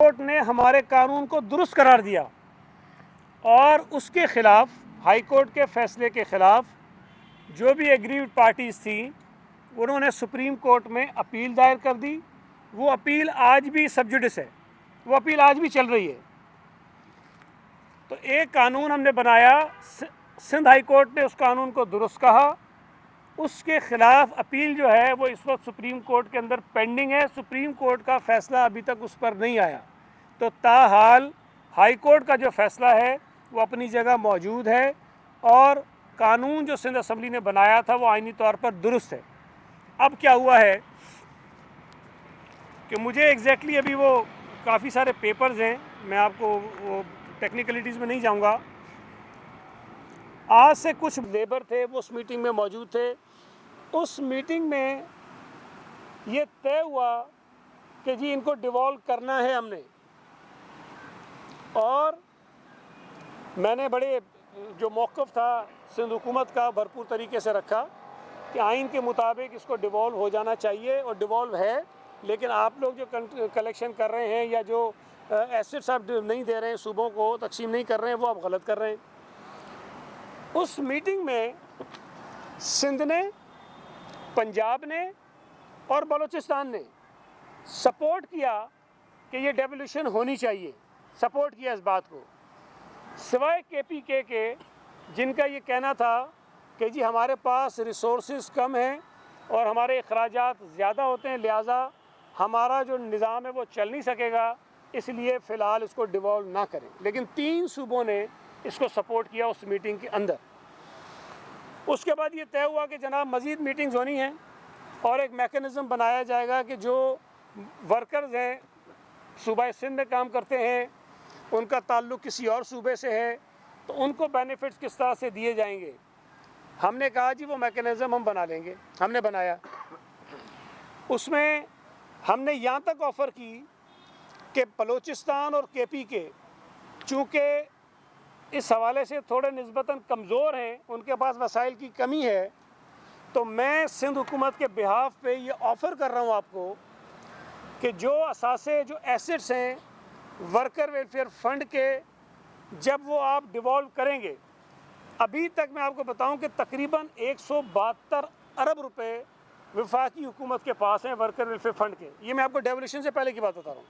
Court ने हमारे कानून को दुरुस्त करार दिया और उसके ख़िलाफ़ हाई कोर्ट के फ़ैसले के ख़िलाफ़ जो भी एग्रीड पार्टीज़ थी उन्होंने सुप्रीम कोर्ट में अपील दायर कर दी। वो अपील आज भी सब जुडिस है, वो अपील आज भी चल रही है। तो एक कानून हमने बनाया, सिंध हाई कोर्ट ने उस कानून को दुरुस्त कहा, उसके ख़िलाफ़ अपील जो है वो इस वक्त सुप्रीम कोर्ट के अंदर पेंडिंग है। सुप्रीम कोर्ट का फ़ैसला अभी तक उस पर नहीं आया। तो ताहाल हाई कोर्ट का जो फ़ैसला है वो अपनी जगह मौजूद है और कानून जो सिंध असम्बली ने बनाया था वो आइनी तौर पर दुरुस्त है। अब क्या हुआ है कि मुझे एग्जैक्टली अभी वो काफ़ी सारे पेपर्स हैं, मैं आपको वो टेक्निकलिटीज़ में नहीं जाऊंगा। आज से कुछ लेबर थे वो उस मीटिंग में मौजूद थे। उस मीटिंग में ये तय हुआ कि जी इनको डिवॉल्व करना है हमने, और मैंने बड़े जो मौक़िफ़ था सिंध हुकूमत का भरपूर तरीके से रखा कि आइन के मुताबिक इसको डिवॉल्व हो जाना चाहिए, और डिवॉल्व है। लेकिन आप लोग जो कलेक्शन कर रहे हैं या जो एसेट्स आप नहीं दे रहे हैं, सूबों को तकसीम नहीं कर रहे हैं, वो आप गलत कर रहे हैं। उस मीटिंग में सिंध ने, पंजाब ने और बलूचिस्तान ने सपोर्ट किया कि ये डेवोल्यूशन होनी चाहिए, सपोर्ट किया इस बात को, सिवाय KPK के जिनका ये कहना था कि जी हमारे पास रिसोर्सेज कम हैं और हमारे अखराजात ज़्यादा होते हैं, लिहाजा हमारा जो निज़ाम है वो चल नहीं सकेगा, इसलिए फ़िलहाल इसको डिवॉल्व ना करें। लेकिन 3 सूबों ने इसको सपोर्ट किया उस मीटिंग के अंदर। उसके बाद ये तय हुआ कि जनाब मज़ीद मीटिंग्स होनी हैं और एक मेकनिज़म बनाया जाएगा कि जो वर्कर्स हैं सूबा सिंध में काम करते हैं, उनका ताल्लुक़ किसी और सूबे से है, तो उनको बेनिफिट्स किस तरह से दिए जाएंगे। हमने कहा जी वो मैकेनिज़्म हम बना लेंगे। हमने बनाया, उसमें हमने यहाँ तक ऑफ़र की कि बलूचिस्तान और KPK चूँकि इस हवाले से थोड़े निस्बतन कमज़ोर हैं, उनके पास वसाइल की कमी है, तो मैं सिंध हुकूमत के बिहाफ पे ये ऑफ़र कर रहा हूँ आपको कि जो असासे जो एसेट्स हैं वर्कर वेलफेयर फ़ंड के, जब वो आप डिवॉल्व करेंगे, अभी तक मैं आपको बताऊं कि तकरीबन 172 अरब रुपए वफाकी हुकूमत के पास हैं वर्कर वेलफेयर फ़ंड के। ये मैं आपको डेवोल्यूशन से पहले की बात बता रहा हूँ।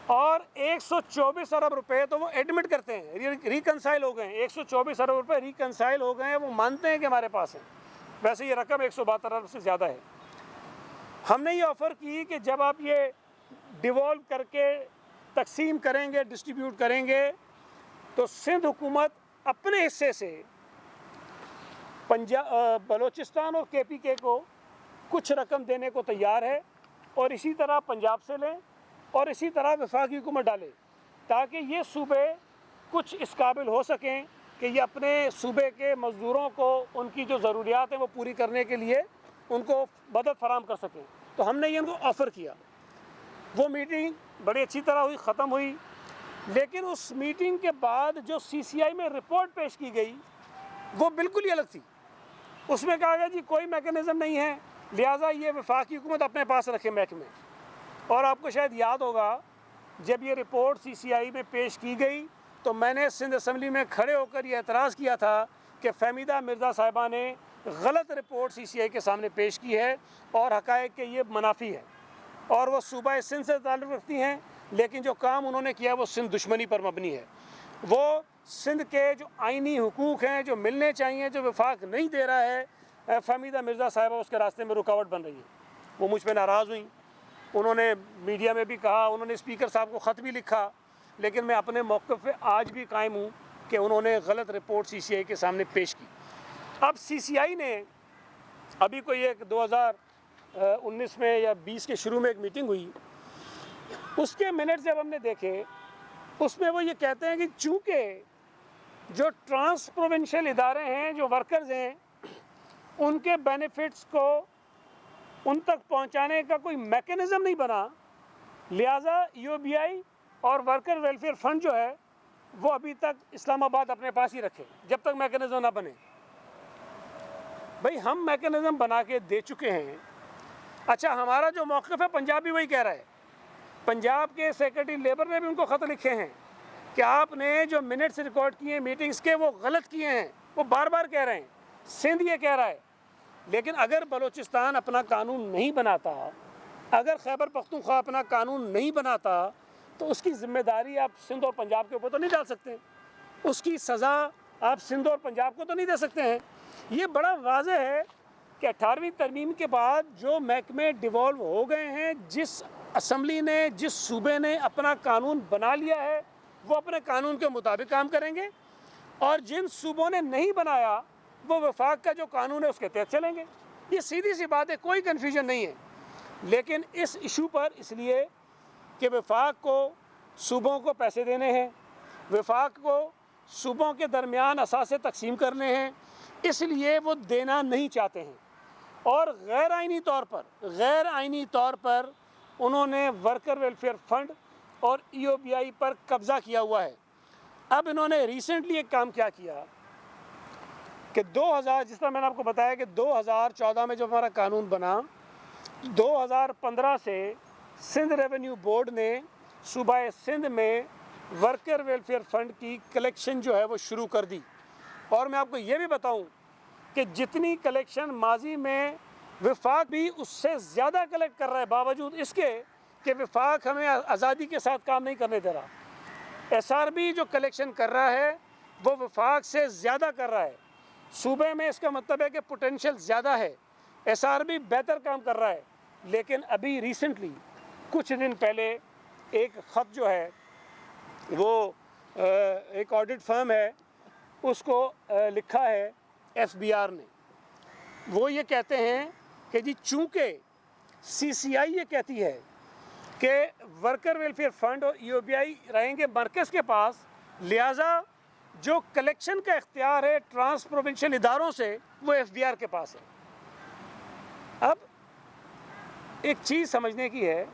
और 124 अरब रुपए तो वो एडमिट करते हैं, रिकनसाइल हो गए हैं। 124 अरब रुपए रिकनसाइल हो गए हैं, वो मानते हैं कि हमारे पास है। वैसे ये रकम 172 अरब से ज़्यादा है। हमने ये ऑफ़र की कि जब आप ये डिवॉल्व करके तकसीम करेंगे, डिस्ट्रीब्यूट करेंगे, तो सिंध हुकूमत अपने हिस्से से बलूचिस्तान और KPK को कुछ रकम देने को तैयार है, और इसी तरह पंजाब से लें और इसी तरह वफाकी हुकूमत डालें, ताकि ये सूबे कुछ इस काबिल हो सकें कि ये अपने सूबे के मज़दूरों को उनकी जो ज़रूरियात हैं वो पूरी करने के लिए उनको मदद फराम कर सकें। तो हमने ये उनको ऑफ़र किया। वो मीटिंग बड़ी अच्छी तरह हुई, ख़त्म हुई। लेकिन उस मीटिंग के बाद जो CCI में रिपोर्ट पेश की गई वो बिल्कुल ही अलग थी। उसमें कहा गया जी कोई मैकेनिज़्म नहीं है, लिहाजा ये वफाकी हुकूमत अपने पास रखे महकमे। और आपको शायद याद होगा जब ये रिपोर्ट CCI में पेश की गई तो मैंने सिंध असम्बली में खड़े होकर ये एतराज़ किया था कि फ़हमीदा मिर्ज़ा साहिबा ने गलत रिपोर्ट CCI के सामने पेश की है और हक़ाइक़ के ये मुनाफी है, और वो सूबा सिंध से ताल्लुक़ रखती हैं, लेकिन जो काम उन्होंने किया वो सिंध दुश्मनी पर मबनी है। वो सिंध के जो आइनी हुकूक़ हैं जो मिलने चाहिए, जो वफाक नहीं दे रहा है, फ़हमीदा मिर्ज़ा साहिबा उसके रास्ते में रुकावट बन रही है। वो मुझ पर नाराज़ हुई, उन्होंने मीडिया में भी कहा, उन्होंने स्पीकर साहब को ख़त भी लिखा, लेकिन मैं अपने मौक़िफ़ पे आज भी कायम हूँ कि उन्होंने गलत रिपोर्ट CCI के सामने पेश की। अब CCI ने अभी कोई एक 2019 में या 20 के शुरू में एक मीटिंग हुई, उसके मिनट जब हमने देखे, उसमें वो ये कहते हैं कि चूँकि जो ट्रांस प्रोविंशियल इदारे हैं, जो वर्कर्स हैं, उनके बेनिफिट्स को उन तक पहुंचाने का कोई मैकेनिज़्म नहीं बना, लिहाजा UOBI और वर्कर वेलफेयर फ़ंड जो है वो अभी तक इस्लामाबाद अपने पास ही रखे जब तक मैकेनिज़्म ना बने। भाई हम मैकेनिज़्म बना के दे चुके हैं। अच्छा, हमारा जो मौक़िफ़ है पंजाब भी वही कह रहा है पंजाब के सेक्रेटरी लेबर ने भी उनको ख़त लिखे हैं कि आपने जो मिनट्स रिकॉर्ड किए हैं मीटिंग्स के वो गलत किए हैं, वो बार बार कह रहे हैं। सिंध ये कह रहा है। लेकिन अगर बलूचिस्तान अपना कानून नहीं बनाता, अगर खैबर पख्तूनख्वा अपना कानून नहीं बनाता, तो उसकी ज़िम्मेदारी आप सिंध और पंजाब के ऊपर तो नहीं डाल सकते, उसकी सज़ा आप सिंध और पंजाब को तो नहीं दे सकते हैं। ये बड़ा वाज़ेह है कि 18वीं तरमीम के बाद जो महकमे डिवॉल्व हो गए हैं, जिस असम्बली ने, जिस सूबे ने अपना कानून बना लिया है, वो अपने कानून के मुताबिक काम करेंगे, और जिन सूबों ने नहीं बनाया वो वफाक का जो कानून है उसके तहत चलेंगे। ये सीधी सी बात है, कोई कन्फ्यूजन नहीं है। लेकिन इस इशू पर इसलिए कि वफाक को सूबों को पैसे देने हैं, वफाक को सूबों के दरमियान असासे तकसीम करने हैं, इसलिए वो देना नहीं चाहते हैं। और गैर आइनी तौर पर उन्होंने वर्कर वेलफेयर फ़ंड और EOBI पर कब्ज़ा किया हुआ है। अब इन्होंने रिसेंटली एक काम क्या किया कि 2000, जिस तरह मैंने आपको बताया कि 2014 में जब हमारा कानून बना, 2015 से सिंध रेवेन्यू बोर्ड ने सूबा सिंध में वर्कर वेलफेयर फ़ंड की कलेक्शन जो है वो शुरू कर दी। और मैं आपको ये भी बताऊं कि जितनी कलेक्शन माजी में वफाक भी उससे ज़्यादा कलेक्ट कर रहा है, बावजूद इसके कि वफाक हमें आज़ादी के साथ काम नहीं करने दे रहा। SRB जो कलेक्शन कर रहा है वो वफाक से ज़्यादा कर रहा है। सूबे में इसका मतलब है कि पोटेंशियल ज़्यादा है, SRB बेहतर काम कर रहा है। लेकिन अभी रिसेंटली कुछ दिन पहले एक ख़त जो है वो एक ऑडिट फर्म है उसको लिखा है FBR ने। वो ये कहते हैं कि जी चूँकि CCI ये कहती है कि वर्कर वेलफेयर फ़ंड और EOBI रहेंगे मरकज़ के पास, लिहाजा जो कलेक्शन का इख्तियार है ट्रांस प्रोविंशियल इदारों से वो FBR के पास है। अब एक चीज़ समझने की है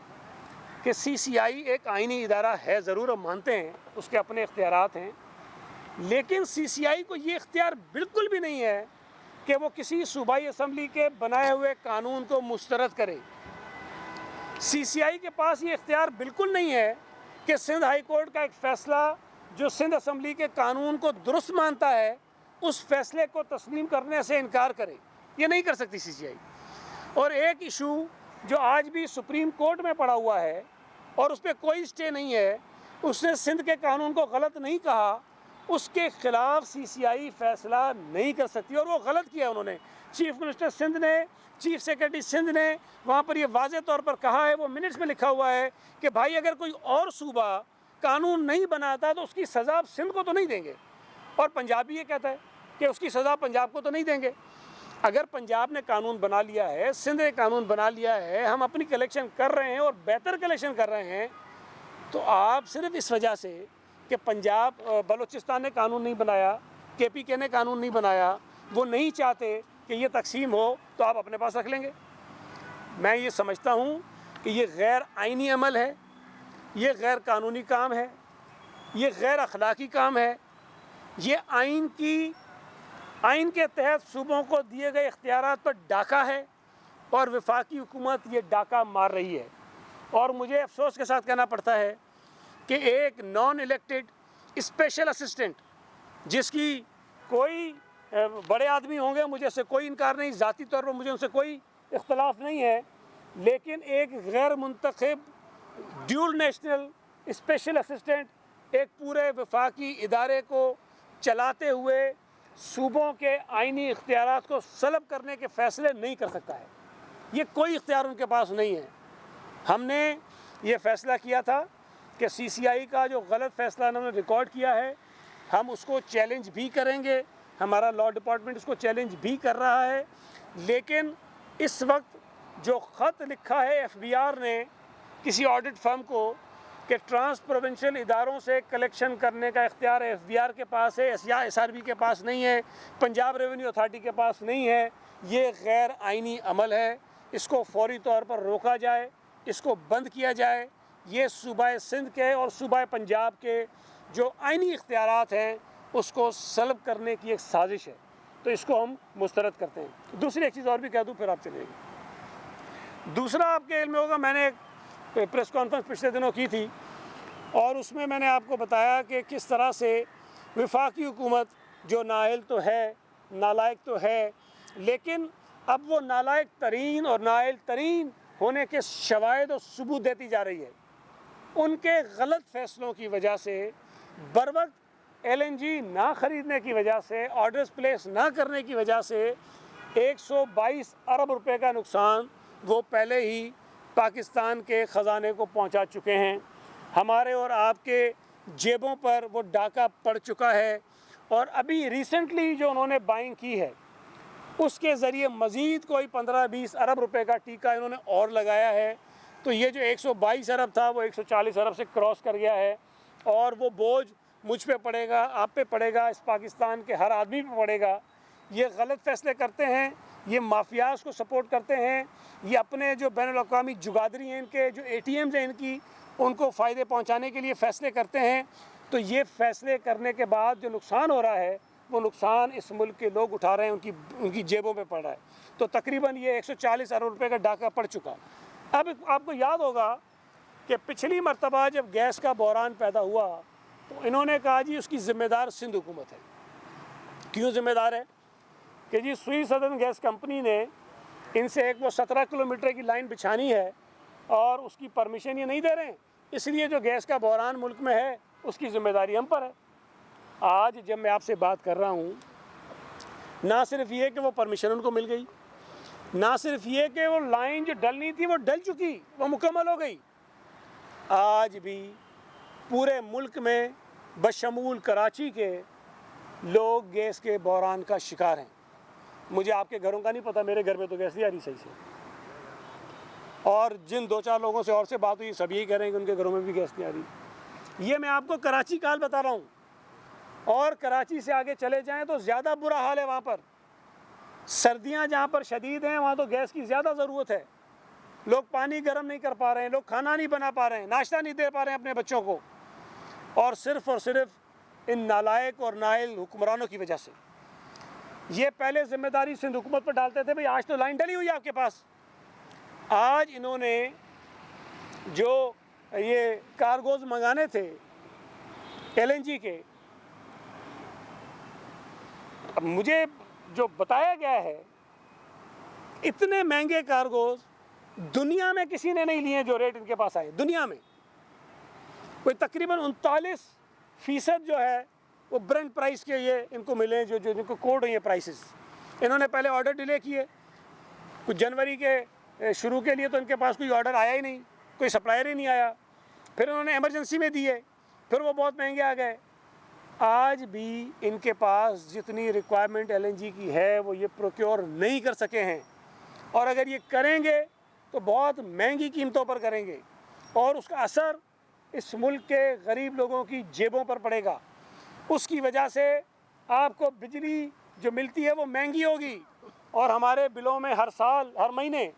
कि CCI एक आइनी इदारा है, ज़रूर हम मानते हैं उसके अपने इख्तियारात हैं, लेकिन CCI को ये इख्तियार बिल्कुल भी नहीं है कि वो किसी सूबाई असम्बली के बनाए हुए कानून को मुस्तरद करे। CCI के पास ये इख्तियार बिल्कुल नहीं है कि सिंध हाई कोर्ट का एक फ़ैसला जो सिंध असम्बली के कानून को दुरुस्त मानता है उस फैसले को तस्लीम करने से इनकार करे। ये नहीं कर सकती CCI। और एक इशू जो आज भी सुप्रीम कोर्ट में पड़ा हुआ है और उस पर कोई स्टे नहीं है, उसने सिंध के कानून को गलत नहीं कहा, उसके ख़िलाफ़ CCI फ़ैसला नहीं कर सकती। और वो गलत किया उन्होंने। चीफ मिनिस्टर सिंध ने, चीफ सेक्रेटरी सिंध ने वहाँ पर ये वाज़े तौर पर कहा है, वो मिनट्स में लिखा हुआ है कि भाई अगर कोई और सूबा कानून नहीं बनाता तो उसकी सज़ा सिंध को तो नहीं देंगे। और पंजाब भी ये कहता है कि उसकी सज़ा पंजाब को तो नहीं देंगे। अगर पंजाब ने कानून बना लिया है, सिंध ने कानून बना लिया है, हम अपनी कलेक्शन कर रहे हैं और बेहतर कलेक्शन कर रहे हैं, तो आप सिर्फ इस वजह से कि पंजाब बलूचिस्तान ने कानून नहीं बनाया, KPK ने कानून नहीं बनाया, वो नहीं चाहते कि ये तकसीम हो, तो आप अपने पास रख लेंगे। मैं ये समझता हूँ कि ये गैर आइनी अमल है, ये गैर कानूनी काम है, ये गैर अखलाकी काम है, ये आइन के तहत सूबों को दिए गए इख्तियारात पर डाका है और वफाकी हुकूमत ये डाका मार रही है। और मुझे अफसोस के साथ कहना पड़ता है कि एक नॉन इलेक्टेड स्पेशल असिस्टेंट, जिसकी कोई बड़े आदमी होंगे, मुझे इससे कोई इनकार नहीं, ज़ाती तौर पर मुझे उनसे कोई इख्तलाफ नहीं है, लेकिन एक गैर मुंतखब ड्यूल नेशनल स्पेशल असिस्टेंट एक पूरे वफाकी इदारे को चलाते हुए सूबों के आइनी इख्तियारात को सलब करने के फ़ैसले नहीं कर सकता है। ये कोई इख्तियार उनके पास नहीं है। हमने ये फ़ैसला किया था कि CCI का जो गलत फ़ैसला उन्होंने रिकॉर्ड किया है, हम उसको चैलेंज भी करेंगे, हमारा लॉ डिपार्टमेंट उसको चैलेंज भी कर रहा है। लेकिन इस वक्त जो ख़त लिखा है FBR ने किसी ऑडिट फर्म को कि ट्रांस प्रोविंशियल इदारों से कलेक्शन करने का इख्तियार FBR के पास है या SRB के पास नहीं है, पंजाब रेवेन्यू अथॉरिटी के पास नहीं है, ये गैर आइनी अमल है। इसको फौरी तौर पर रोका जाए, इसको बंद किया जाए। ये सूबा सिंध के और सूबा पंजाब के जो आइनी इख्तियारात हैं उसको सल्ब करने की एक साजिश है, तो इसको हम मुस्तरद करते हैं। दूसरी एक चीज़ और भी कह दूँ, फिर आप चलेंगे। दूसरा, आपके इल्म में होगा, मैंने प्रेस कॉन्फ्रेंस पिछले दिनों की थी, और उसमें मैंने आपको बताया कि किस तरह से वफाकी हुकूमत जो नाअहल तो है, नालायक तो है, लेकिन अब वो नालायक तरीन और नाअहल तरीन होने के शवाहिद और सबूत देती जा रही है। उनके गलत फ़ैसलों की वजह से, बरवक्त LNG ना ख़रीदने की वजह से, ऑर्डर्स प्लेस ना करने की वजह से 122 अरब रुपए का नुकसान वो पहले ही पाकिस्तान के ख़जाने को पहुंचा चुके हैं। हमारे और आपके जेबों पर वो डाका पड़ चुका है, और अभी रिसेंटली जो उन्होंने बाइंग की है उसके ज़रिए मज़ीद कोई 15-20 अरब रुपए का टीका इन्होंने और लगाया है। तो ये जो 122 अरब था वो 140 अरब से क्रॉस कर गया है, और वो बोझ मुझ पे पड़ेगा, आप पे पड़ेगा, इस पाकिस्तान के हर आदमी पे पड़ेगा। ये गलत फ़ैसले करते हैं, ये माफियाज़ को सपोर्ट करते हैं, ये अपने जो बैनुल-अक़वामी जुगादरी हैं, इनके जो ATMs हैं इनकी, उनको फ़ायदे पहुँचाने के लिए फ़ैसले करते हैं। तो ये फ़ैसले करने के बाद जो नुकसान हो रहा है वो नुकसान इस मुल्क के लोग उठा रहे हैं, उनकी जेबों पे पड़ रहा है। तो तकरीबन ये 140 अरब रुपए का डाका पड़ चुका। अब आपको याद होगा कि पिछली मर्तबा जब गैस का बहरान पैदा हुआ तो इन्होंने कहा जी उसकी ज़िम्मेदार सिंध हुकूमत है। क्यों ज़िम्मेदार है? कि जी सुई सदर्न गैस कंपनी ने इनसे एक वो 17 किलोमीटर की लाइन बिछानी है और उसकी परमिशन ये नहीं दे रहे हैं, इसलिए जो गैस का बहरान मुल्क में है उसकी ज़िम्मेदारी हम पर है। आज जब मैं आपसे बात कर रहा हूँ, ना सिर्फ ये कि वो परमिशन उनको मिल गई, ना सिर्फ ये कि वो लाइन जो डलनी थी वो डल चुकी, वो मुकम्मल हो गई, आज भी पूरे मुल्क में बशमूल कराची के लोग गैस के बहरान का शिकार हैं। मुझे आपके घरों का नहीं पता, मेरे घर में तो गैस नहीं आ रही सही से, और जिन 2-4 लोगों से और से बात हुई सब यही कह रहे हैं कि उनके घरों में भी गैस नहीं आ रही। ये मैं आपको कराची का हाल बता रहा हूँ, और कराची से आगे चले जाएं तो ज़्यादा बुरा हाल है। वहाँ पर सर्दियाँ जहाँ पर शदीद हैं वहाँ तो गैस की ज़्यादा ज़रूरत है। लोग पानी गर्म नहीं कर पा रहे हैं, लोग खाना नहीं बना पा रहे हैं, नाश्ता नहीं दे पा रहे हैं अपने बच्चों को, और सिर्फ इन नालायक और नाअहल हुक्मरानों की वजह से। ये पहले जिम्मेदारी सिंध हुकूमत पर डालते थे, भाई आज तो लाइन डली हुई है आपके पास। आज इन्होंने जो ये कार्गोज मंगाने थे LNG के, अब मुझे जो बताया गया है इतने महंगे कार्गोज दुनिया में किसी ने नहीं लिए जो रेट इनके पास आए। दुनिया में कोई तकरीबन 39% जो है वो ब्रेंट प्राइस के ये इनको मिले, जो इनको कोड हुई है प्राइसेस। इन्होंने पहले ऑर्डर डिले किए, कुछ जनवरी के शुरू के लिए तो इनके पास कोई ऑर्डर आया ही नहीं, कोई सप्लायर ही नहीं आया, फिर उन्होंने इमरजेंसी में दिए, फिर वो बहुत महंगे आ गए। आज भी इनके पास जितनी रिक्वायरमेंट LNG की है वो ये प्रोक्योर नहीं कर सके हैं, और अगर ये करेंगे तो बहुत महंगी कीमतों पर करेंगे, और उसका असर इस मुल्क के गरीब लोगों की जेबों पर पड़ेगा। उसकी वजह से आपको बिजली जो मिलती है वो महंगी होगी, और हमारे बिलों में हर साल हर महीने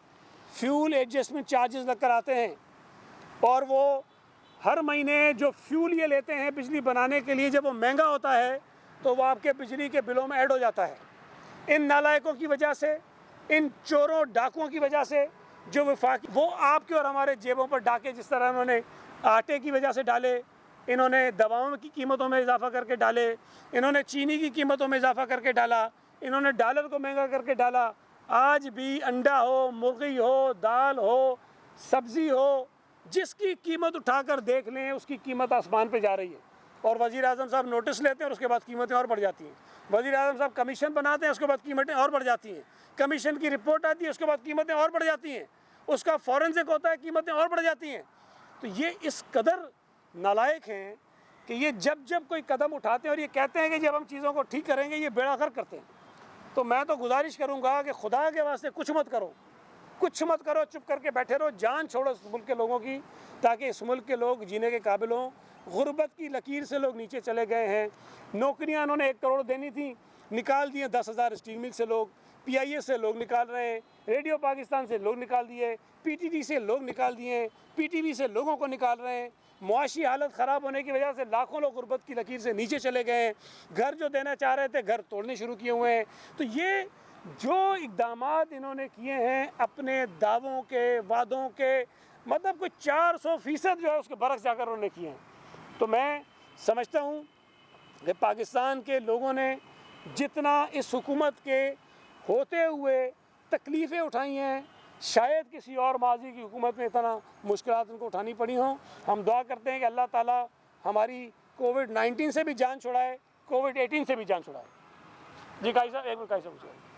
फ्यूल एडजस्टमेंट चार्जेस लग कर आते हैं, और वो हर महीने जो फ्यूल ये लेते हैं बिजली बनाने के लिए, जब वो महंगा होता है तो वो आपके बिजली के बिलों में ऐड हो जाता है। इन नालायकों की वजह से, इन चोरों डाकुओं की वजह से जो वफाक, वो आपके और हमारे जेबों पर डाके जिस तरह उन्होंने आटे की वजह से डाले, इन्होंने दवाओं की कीमतों में इजाफा करके डाले, इन्होंने चीनी की कीमतों में इजाफा करके डाला, इन्होंने डॉलर को महंगा करके डाला। आज भी अंडा हो, मुर्गी हो, दाल हो, सब्ज़ी हो, जिसकी कीमत उठाकर देख लें उसकी कीमत आसमान पे जा रही है, और वज़ीर आज़म साहब नोटिस लेते हैं और उसके बाद कीमतें और बढ़ जाती हैं। वज़ीर आज़म साहब कमीशन बनाते हैं, उसके बाद कीमतें और बढ़ जाती हैं। कमीशन की रिपोर्ट आती है, उसके बाद कीमतें और बढ़ जाती हैं। उसका फॉरेंसिक होता है, कीमतें और बढ़ जाती हैं। तो ये इस कदर नालायक हैं कि ये जब कोई कदम उठाते हैं और ये कहते हैं कि जब हम चीज़ों को ठीक करेंगे, ये बेड़ा गर्क करते हैं। तो मैं तो गुजारिश करूँगा कि खुदा के वास्ते कुछ मत करो, कुछ मत करो, चुप करके बैठे रहो, जान छोड़ो इस मुल्क के लोगों की, ताकि इस मुल्क के लोग जीने के काबिल हों। गुर्बत की लकीर से लोग नीचे चले गए हैं। नौकरियां उन्होंने 1 करोड़ देनी थी, निकाल दिए 10,000 स्टील मिल से लोग, PIA से लोग निकाल रहे हैं, रेडियो पाकिस्तान से लोग निकाल दिए, PTT से लोग निकाल दिए, PTV से लोगों को निकाल रहे हैं। मुआशी हालत ख़राब होने की वजह से लाखों लोग गुर्बत की लकीर से नीचे चले गए हैं। घर जो देना चाह रहे थे घर तोड़ने शुरू किए हुए हैं। तो ये जो इक़दामात इन्होंने किए हैं अपने दावों के, वादों के, मतलब कोई 400% जो है उसके बरक्स जाकर उन्होंने किए हैं। तो मैं समझता हूँ कि पाकिस्तान के लोगों ने जितना इस हुकूमत के होते हुए तकलीफ़ें उठाई हैं, शायद किसी और माजी की हुकूमत में इतना मुश्किलात उनको उठानी पड़ी हों। हम दुआ करते हैं कि अल्लाह ताला हमारी कोविड-19 से भी जान छुड़ाए, कोविड-18 से भी जान छुड़ाए। जी काजी साहब, एक मिनट काजी साहब पूछिए।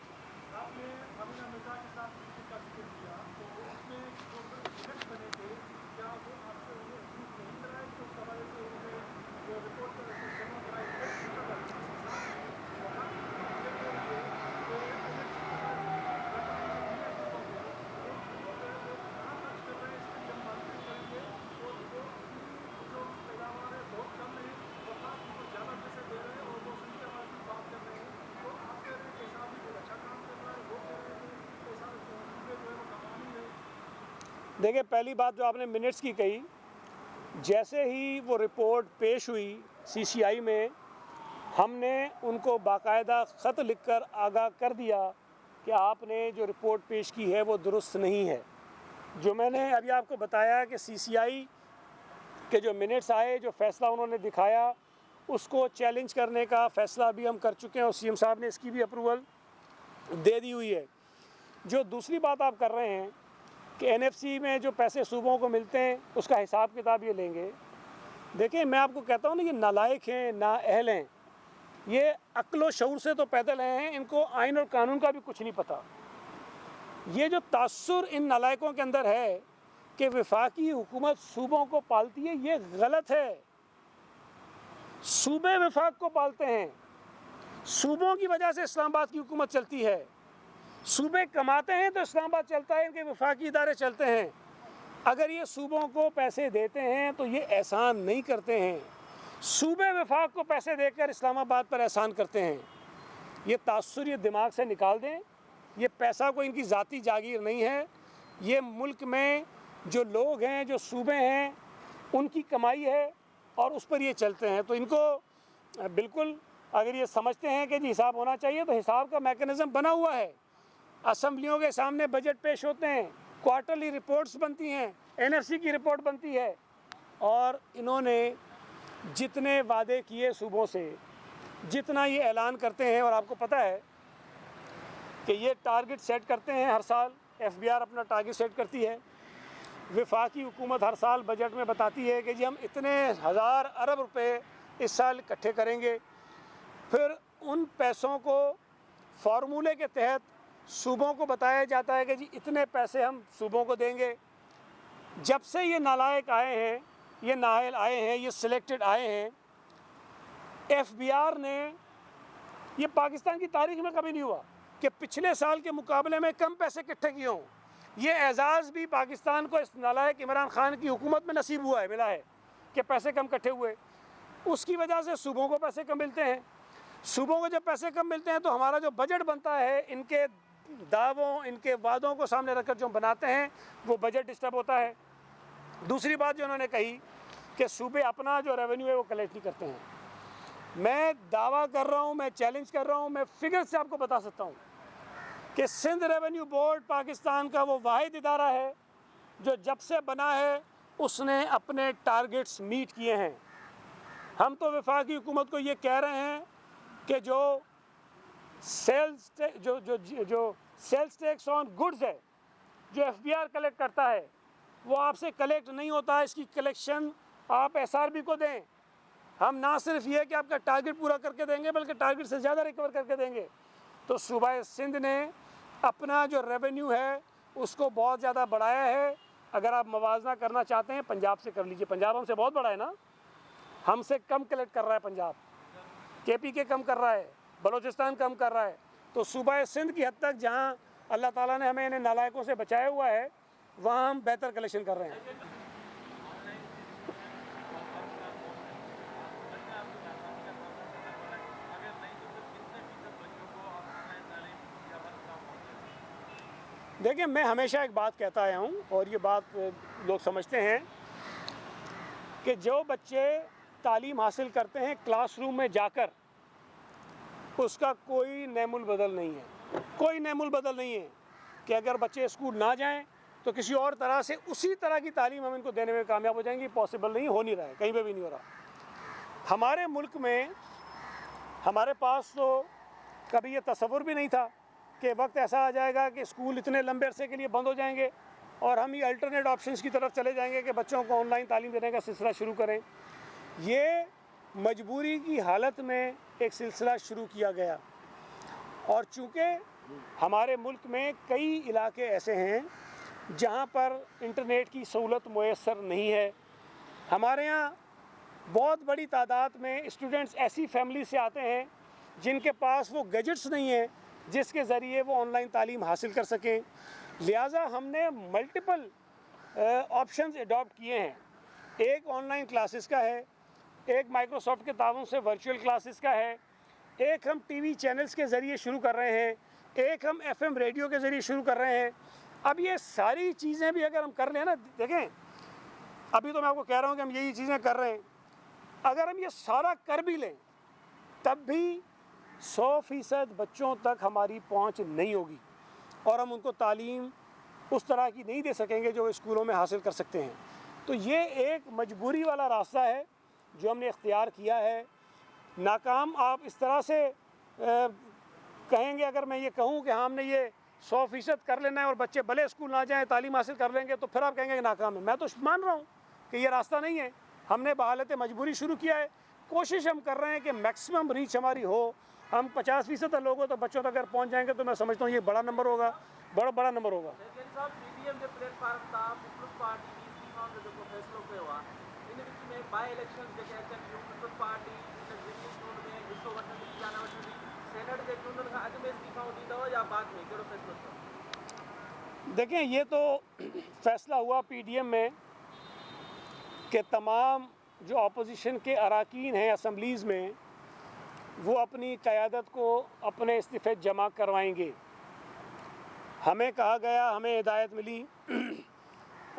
देखिए, पहली बात जो आपने मिनट्स की कही, जैसे ही वो रिपोर्ट पेश हुई सीसीआई में, हमने उनको बाकायदा ख़त लिखकर आगाह कर दिया कि आपने जो रिपोर्ट पेश की है वो दुरुस्त नहीं है। जो मैंने अभी आपको बताया कि सीसीआई के जो मिनट्स आए, जो फ़ैसला उन्होंने दिखाया, उसको चैलेंज करने का फ़ैसला भी हम कर चुके हैं और सीएम साहब ने इसकी भी अप्रूवल दे दी हुई है। जो दूसरी बात आप कर रहे हैं कि एनएफसी में जो पैसे सूबों को मिलते हैं उसका हिसाब किताब ये लेंगे। देखिए, मैं आपको कहता हूँ ना, ये नालायक हैं, नाअहल हैं, ये अक्ल व शऊर से तो पैदल हैं, इनको आइन और कानून का भी कुछ नहीं पता। ये जो तासुर इन नालायकों के अंदर है कि वफाकी हुकूमत सूबों को पालती है, ये गलत है। सूबे वफाक को पालते हैं, सूबों की वजह से इस्लामाबाद की हुकूमत चलती है। सूबे कमाते हैं तो इस्लामाबाद चलता है, इनके वफाकी इदारे चलते हैं। अगर ये सूबों को पैसे देते हैं तो ये एहसान नहीं करते हैं, सूबे वफाक को पैसे देकर इस्लामाबाद पर एहसान करते हैं। ये तासुर ये दिमाग से निकाल दें। ये पैसा कोई इनकी ज़ाती जागीर नहीं है। ये मुल्क में जो लोग हैं, जो सूबे हैं, उनकी कमाई है और उस पर ये चलते हैं। तो इनको बिल्कुल, अगर ये समझते हैं कि जी हिसाब होना चाहिए, तो हिसाब का मैकेनिज़्म बना हुआ है। असम्बलियों के सामने बजट पेश होते हैं, क्वार्टरली रिपोर्ट्स बनती हैं, एनएफसी की रिपोर्ट बनती है, और इन्होंने जितने वादे किए सूबों से, जितना ये ऐलान करते हैं, और आपको पता है कि ये टारगेट सेट करते हैं हर साल। एफबीआर अपना टारगेट सेट करती है। वफाकी हुकूमत हर साल बजट में बताती है कि जी हम इतने हज़ार अरब रुपए इस साल इकट्ठे करेंगे। फिर उन पैसों को फार्मूले के तहत सूबों को बताया जाता है कि जी इतने पैसे हम सूबों को देंगे। जब से ये नालायक आए हैं, ये नाअहल आए हैं, ये सिलेक्टेड आए हैं, एफबीआर ने, ये पाकिस्तान की तारीख में कभी नहीं हुआ कि पिछले साल के मुकाबले में कम पैसे इकट्ठे किए हों। ये एजाज़ भी पाकिस्तान को इस नालायक इमरान खान की हुकूमत में नसीब हुआ है, मिला है कि पैसे कम इकट्ठे हुए। उसकी वजह से सूबों को पैसे कम मिलते हैं। सूबों को जब पैसे कम मिलते हैं तो हमारा जो बजट बनता है, इनके दावों, इनके वादों को सामने रखकर जो बनाते हैं, वो बजट डिस्टर्ब होता है। दूसरी बात जो उन्होंने कही कि सूबे अपना जो रेवेन्यू है वो कलेक्ट नहीं करते हैं। मैं दावा कर रहा हूँ, मैं चैलेंज कर रहा हूँ, मैं फिगर से आपको बता सकता हूँ कि सिंध रेवेन्यू बोर्ड पाकिस्तान का वो वाहिद इदारा है जो जब से बना है उसने अपने टारगेट्स मीट किए हैं। हम तो वफाकी हुकूमत को ये कह रहे हैं कि जो सेल्स टैक्स ऑन गुड्स है, जो एफबीआर कलेक्ट करता है, वो आपसे कलेक्ट नहीं होता है। इसकी कलेक्शन आप एसआरबी को दें। हम ना सिर्फ ये कि आपका टारगेट पूरा करके देंगे, बल्कि टारगेट से ज़्यादा रिकवर करके देंगे। तो सूबा सिंध ने अपना जो रेवेन्यू है उसको बहुत ज़्यादा बढ़ाया है। अगर आप मवाजना करना चाहते हैं, पंजाब से कर लीजिए। पंजाब हमसे बहुत बड़ा है ना, हमसे कम कलेक्ट कर रहा है पंजाब, केपीके कम कर रहा है, बलूचिस्तान कम कर रहा है। तो सूबा सिंध की हद तक जहाँ अल्लाह ताला ने हमें इन्हें नालायकों से बचाया हुआ है, वहाँ हम बेहतर कलेक्शन कर रहे हैं। देखिए, मैं हमेशा एक बात कहता आया हूँ और ये बात लोग समझते हैं कि जो बच्चे तालीम हासिल करते हैं क्लासरूम में जाकर, उसका कोई नेमुल बदल नहीं है। कोई नेमुल बदल नहीं है कि अगर बच्चे स्कूल ना जाएं तो किसी और तरह से उसी तरह की तालीम हम इनको देने में कामयाब हो जाएंगे। पॉसिबल नहीं, हो नहीं रहा है, कहीं पे भी नहीं हो रहा। हमारे मुल्क में हमारे पास तो कभी ये तसव्वुर भी नहीं था कि वक्त ऐसा आ जाएगा कि स्कूल इतने लंबे अरसे के लिए बंद हो जाएंगे और हम ये अल्टरनेट ऑप्शंस की तरफ चले जाएंगे कि बच्चों को ऑनलाइन तालीम देने का सिलसिला शुरू करें। ये मजबूरी की हालत में एक सिलसिला शुरू किया गया, और चूँकि हमारे मुल्क में कई इलाके ऐसे हैं जहाँ पर इंटरनेट की सहूलत मुयस्सर नहीं है। हमारे यहाँ बहुत बड़ी तादाद में स्टूडेंट्स ऐसी फैमिली से आते हैं जिनके पास वो गैजेट्स नहीं हैं जिसके ज़रिए वो ऑनलाइन तालीम हासिल कर सकें। लिहाजा हमने मल्टीपल ऑप्शंस अडॉप्ट किए हैं। एक ऑनलाइन क्लासेस का है, एक माइक्रोसॉफ्ट के ताउन से वर्चुअल क्लासेस का है, एक हम टीवी चैनल्स के ज़रिए शुरू कर रहे हैं, एक हम एफएम रेडियो के ज़रिए शुरू कर रहे हैं। अब ये सारी चीज़ें भी अगर हम कर लें ना, देखें अभी तो मैं आपको कह रहा हूँ कि हम यही चीज़ें कर रहे हैं, अगर हम ये सारा कर भी लें तब भी 100% बच्चों तक हमारी पहुँच नहीं होगी और हम उनको तालीम उस तरह की नहीं दे सकेंगे जो स्कूलों में हासिल कर सकते हैं। तो ये एक मजबूरी वाला रास्ता है जो हमने इख्तियार किया है। नाकाम आप इस तरह से कहेंगे, अगर मैं ये कहूँ कि हाँ हमने ये 100% कर लेना है और बच्चे भले स्कूल ना जाएँ तालीम हासिल कर लेंगे, तो फिर आप कहेंगे कि नाकाम है। मैं तो मान रहा हूँ कि ये रास्ता नहीं है। हमने बहालत मजबूरी शुरू किया है, कोशिश हम कर रहे हैं कि मैक्सिमम रीच हमारी हो। हम 50% लोग हो तो बच्चों तक अगर पहुँच जाएंगे तो मैं समझता हूँ ये बड़ा नंबर होगा, बड़ा नंबर होगा। देखें, ये तो फैसला हुआ पीडीएम में कि तमाम जो अपोजिशन के अरकान हैं असम्बलीज़ में, वो अपनी क़यादत को अपने इस्तीफ़े जमा करवाएंगे। हमें कहा गया, हमें हिदायत मिली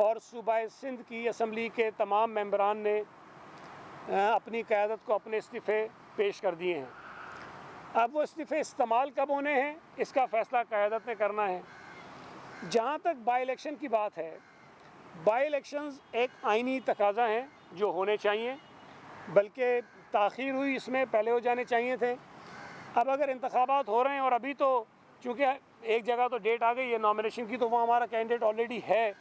और सूबा सिंध की असम्बली के तमाम मेंबरान ने अपनी क़यादत को अपने इस्तीफ़े पेश कर दिए हैं। अब वो इस्तीफ़े इस्तेमाल कब होने हैं इसका फ़ैसला क़यादत ने करना है। जहाँ तक बाई इलेक्शन की बात है, बाई इलेक्शंस एक आइनी तकाज़ा हैं जो होने चाहिए, बल्कि ताख़ीर हुई, इसमें पहले हो जाने चाहिए थे। अब अगर इंतखाबात हो रहे हैं और अभी तो चूँकि एक जगह तो डेट आ गई है नॉमिनेशन की, तो वहाँ हमारा कैंडिडेट ऑलरेडी है,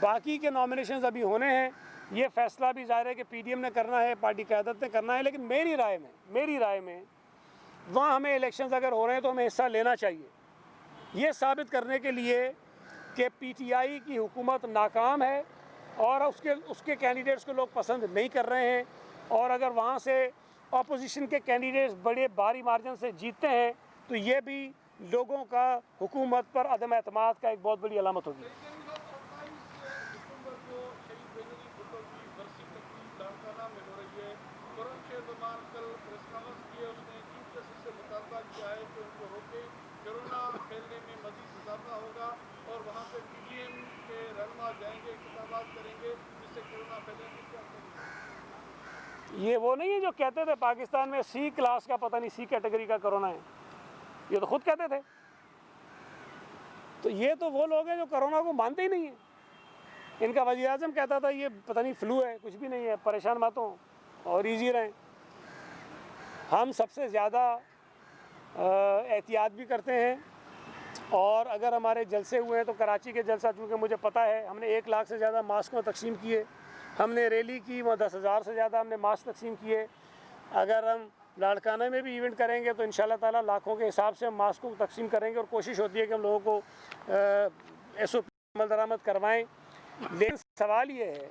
बाकी के नॉमिनेशंस अभी होने हैं। ये फ़ैसला भी ज़ाहिर है कि पीडीएम ने करना है, पार्टी क़यादत ने करना है, लेकिन मेरी राय में वहाँ हमें इलेक्शंस अगर हो रहे हैं तो हमें हिस्सा लेना चाहिए, ये साबित करने के लिए कि पीटीआई की हुकूमत नाकाम है और उसके कैंडिडेट्स को लोग पसंद नहीं कर रहे हैं। और अगर वहाँ से अपोजिशन के कैंडिडेट्स बड़े भारी मार्जिन से जीतते हैं तो ये भी लोगों का हुकूमत पर अदम एतमाद का एक बहुत बड़ी अलामत होगी। ये वो नहीं है जो कहते थे पाकिस्तान में सी क्लास का, पता नहीं सी कैटेगरी का कोरोना है, ये तो खुद कहते थे। तो ये तो वो लोग हैं जो कोरोना को मानते ही नहीं है। इनका वज़ीर आज़म कहता था ये पता नहीं फ्लू है, कुछ भी नहीं है, परेशान मत हो और ईजी रहें। हम सबसे ज़्यादा एहतियात भी करते हैं, और अगर हमारे जलसे हुए हैं तो कराची के जलसा, चूँकि मुझे पता है हमने 1 लाख से ज़्यादा मास्क तकसीम किए, हमने रैली की, वहाँ 10,000 से ज़्यादा हमने मास्क तकसीम किए। अगर हम लाड़काना में भी इवेंट करेंगे तो इंशाल्लाह ताला लाखों के हिसाब से हम मास्क को तकसीम करेंगे, और कोशिश होती है कि हम लोगों को SOP अमल दरामद करवाएँ। लेकिन सवाल ये है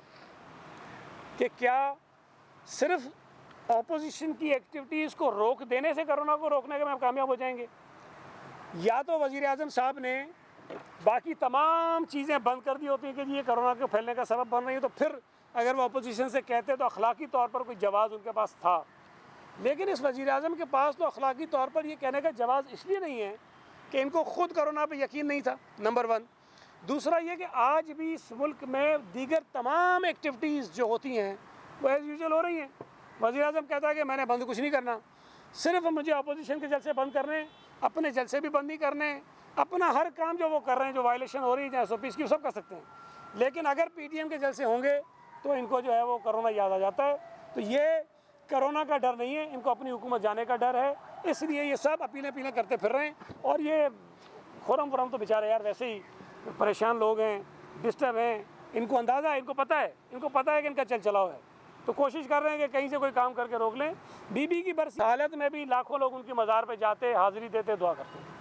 कि क्या सिर्फ अपोजिशन की एक्टिविटीज़ को रोक देने से कोरोना को रोकने के में कामयाब हो जाएंगे, या तो वज़ीर आज़म साहब ने बाकी तमाम चीज़ें बंद कर दी होती हैं कि जी ये कोरोना के फैलने का सबब बन रही है, तो फिर अगर वो अपोजिशन से कहते तो अखलाकी तौर पर कोई जवाज़ उनके पास था। लेकिन इस वज़ीर आज़म के पास तो अखलाकी तौर पर ये कहने का जवाज़ इसलिए नहीं है कि इनको ख़ुद कोरोना पर यकीन नहीं था, नंबर 1। दूसरा ये कि आज भी इस मुल्क में दीगर तमाम एक्टिविटीज़ जो होती हैं वो एज़ यूजुअल हो रही हैं। वज़ीर आज़म कहता है कि मैंने बंद कुछ नहीं करना, सिर्फ मुझे अपोजिशन के जलसे बंद करने, अपने जलसे भी बंद नहीं करने, अपना हर काम जो वो कर रहे हैं, जो वायलेशन हो रही है चाहे SOPs की, सब कर सकते हैं, लेकिन अगर PTM के जलसे होंगे तो इनको जो है वो कोरोना याद आ जाता है। तो ये कोरोना का डर नहीं है, इनको अपनी हुकूमत जाने का डर है, इसलिए ये सब अपीलें करते फिर रहे हैं। और ये खुरम तो बेचारे यार वैसे ही परेशान लोग हैं, डिस्टर्ब हैं, इनको अंदाज़ा है, इनको पता है कि इनका चलाओ है, तो कोशिश कर रहे हैं कि कहीं से कोई काम करके रोक लें। बीबी की बरसी हालत में भी लाखों लोग उनकी मज़ार पे जाते, हाज़िरी देते, दुआ करते हैं।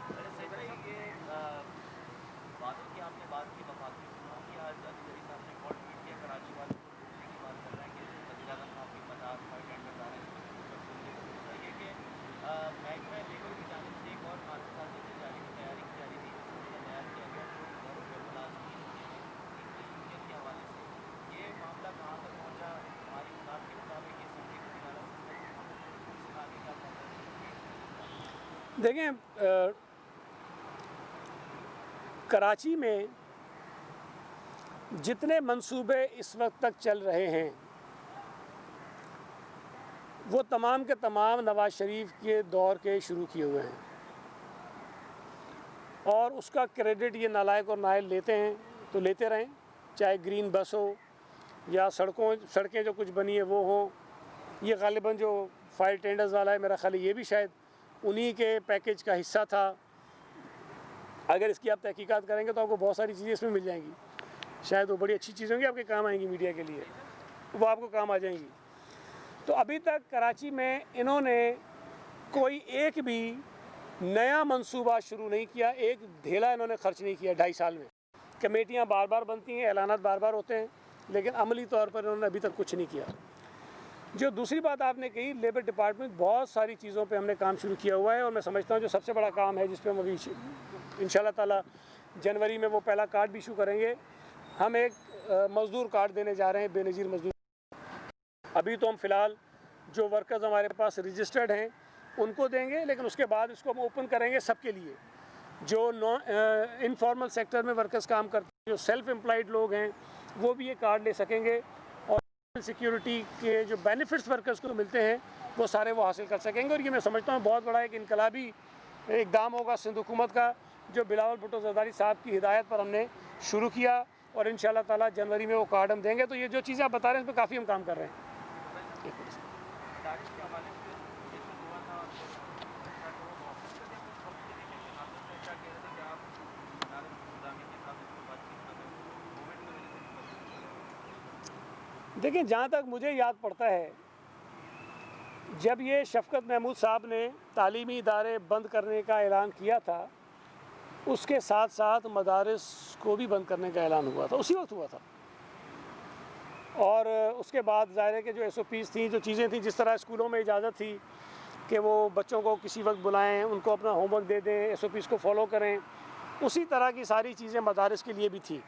देखें, कराची में जितने मंसूबे इस वक्त तक चल रहे हैं वो तमाम के तमाम नवाज शरीफ के दौर के शुरू किए हुए हैं, और उसका क्रेडिट ये नालायक और नायल लेते हैं तो लेते रहें, चाहे ग्रीन बस हो या सड़कें जो कुछ बनी है वो हों। ये गालिबन जो फायर टेंडर्स वाला है, मेरा ख्याल ये भी शायद उन्हीं के पैकेज का हिस्सा था। अगर इसकी आप तहकीकात करेंगे तो आपको बहुत सारी चीज़ें इसमें मिल जाएंगी, शायद वो बड़ी अच्छी चीज़ होंगी, आपके काम आएंगी, मीडिया के लिए वो आपको काम आ जाएंगी। तो अभी तक कराची में इन्होंने कोई एक भी नया मंसूबा शुरू नहीं किया, एक धेला इन्होंने खर्च नहीं किया 2.5 साल में। कमेटियाँ बार बार बनती हैं, ऐलानात बार बार होते हैं, लेकिन अमली तौर पर इन्होंने अभी तक कुछ नहीं किया। जो दूसरी बात आपने कही, लेबर डिपार्टमेंट, बहुत सारी चीज़ों पे हमने काम शुरू किया हुआ है, और मैं समझता हूँ जो सबसे बड़ा काम है जिस पे हम अभी इंशाल्लाह ताला जनवरी में वो पहला कार्ड भी इशू करेंगे। हम एक मज़दूर कार्ड देने जा रहे हैं, बेनज़ीर मज़दूर। अभी तो हम फ़िलहाल जो वर्कर्स हमारे पास रजिस्टर्ड हैं उनको देंगे, लेकिन उसके बाद इसको हम ओपन करेंगे सबके लिए। जो इनफॉर्मल सेक्टर में वर्कर्स काम करते हैं, जो सेल्फ एम्प्लॉयड लोग हैं, वो भी ये कार्ड ले सकेंगे, और सिक्योरिटी के जो बेनिफिट्स वर्कर्स को मिलते हैं वो सारे वो हासिल कर सकेंगे। और ये मैं समझता हूँ बहुत बड़ा एक इनकलाबी इक़दाम होगा सिंध हुकूमत का, जो बिलावल भुट्टो ज़रदारी साहब की हिदायत पर हमने शुरू किया, और इंशाल्लाह ताला जनवरी में वो कार्ड हम देंगे। तो ये जो चीज़ें आप बता रहे हैं इस पर काफ़ी हम काम कर रहे हैं। देखिए, जहाँ तक मुझे याद पड़ता है, जब ये शफ़क़त महमूद साहब ने तालीमी इदारे बंद करने का ऐलान किया था, उसके साथ साथ मदारिस को भी बंद करने का ऐलान हुआ था, उसी वक्त हुआ था। और उसके बाद ज़ाहिर है कि जो SOPs थी, जो चीज़ें थी, जिस तरह स्कूलों में इजाज़त थी कि वो बच्चों को किसी वक्त बुलाएं, उनको अपना होमवर्क दे दें, SOPs को फॉलो करें, उसी तरह की सारी चीज़ें मदारिस के लिए भी थी।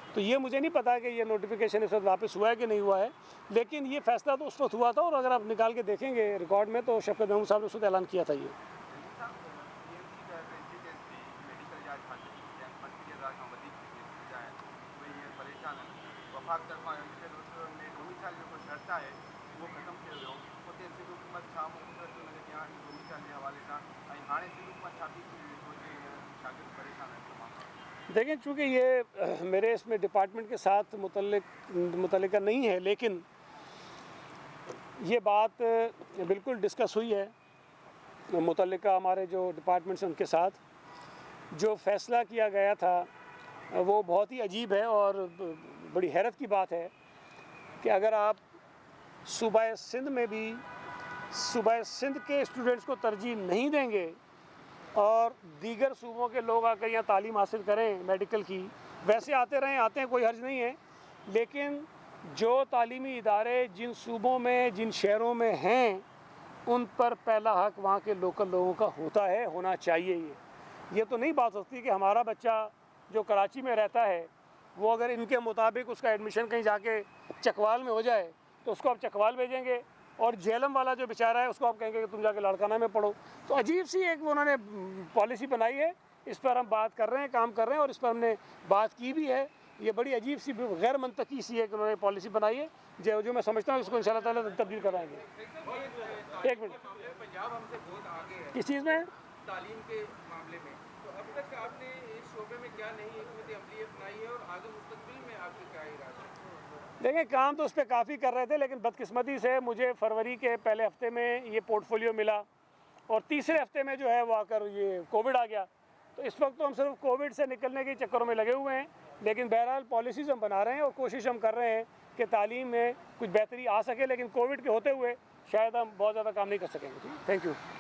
तो ये मुझे नहीं पता कि ये नोटिफिकेशन इस वक्त वापस हुआ है कि नहीं हुआ है, लेकिन ये फ़ैसला तो उस वक्त हुआ था, और अगर आप निकाल के देखेंगे रिकॉर्ड में तो शफ़क़त महमूद साहब ने उस वक्त ऐलान किया था ये। देखें, चूँकि ये मेरे इसमें डिपार्टमेंट के साथ मुतल्लिका नहीं है, लेकिन ये बात बिल्कुल डिस्कस हुई है मुतल्लिका हमारे जो डिपार्टमेंट्स हैं उनके साथ। जो फ़ैसला किया गया था वो बहुत ही अजीब है, और बड़ी हैरत की बात है कि अगर आप सूबा सिंध में भी सूबा सिंध के स्टूडेंट्स को तरजीह नहीं देंगे और दीगर सूबों के लोग आकर यहाँ तालीम हासिल करें मेडिकल की, वैसे आते हैं, कोई हर्ज नहीं है, लेकिन जो तालीमी इदारे जिन सूबों में, जिन शहरों में हैं, उन पर पहला हक वहाँ के लोकल लोगों का होना चाहिए। ये तो नहीं बात होती कि हमारा बच्चा जो कराची में रहता है वो अगर इनके मुताबिक उसका एडमिशन कहीं जाके चकवाल में हो जाए तो उसको आप चकवाल भेजेंगे, और झेलम वाला जो बेचारा है उसको आप कहेंगे कि तुम जाके लाड़काना में पढ़ो। तो अजीब सी एक उन्होंने पॉलिसी बनाई है, इस पर हम बात कर रहे हैं, काम कर रहे हैं, और इस पर हमने बात की भी है। ये बड़ी अजीब सी, गैर मंतकी सी है कि उन्होंने पॉलिसी बनाई है, जो मैं समझता हूँ इसको इंशाल्लाह ताला तब्दील कराएंगे। एक मिनट, पंजाब हमसे बहुत आगे है किस चीज़ में? तालीम के मामले में, तो अब तक आपने इस शोबे में क्या नई हिकमत अमली अपनाई है और आगे मुस्तकबिल में आपके क्या इरादे हैं? देखिए, काम तो उस पर काफ़ी कर रहे थे, लेकिन बदकिस्मती से मुझे फरवरी के पहले हफ्ते में ये पोर्टफोलियो मिला और तीसरे हफ्ते में जो है वो आकर ये कोविड आ गया। तो इस वक्त तो हम सिर्फ कोविड से निकलने के चक्करों में लगे हुए हैं, लेकिन बहरहाल पॉलिसीज़ हम बना रहे हैं और कोशिश हम कर रहे हैं कि तालीम में कुछ बेहतरी आ सके, लेकिन कोविड के होते हुए शायद हम बहुत ज़्यादा काम नहीं कर सकेंगे। Thank you.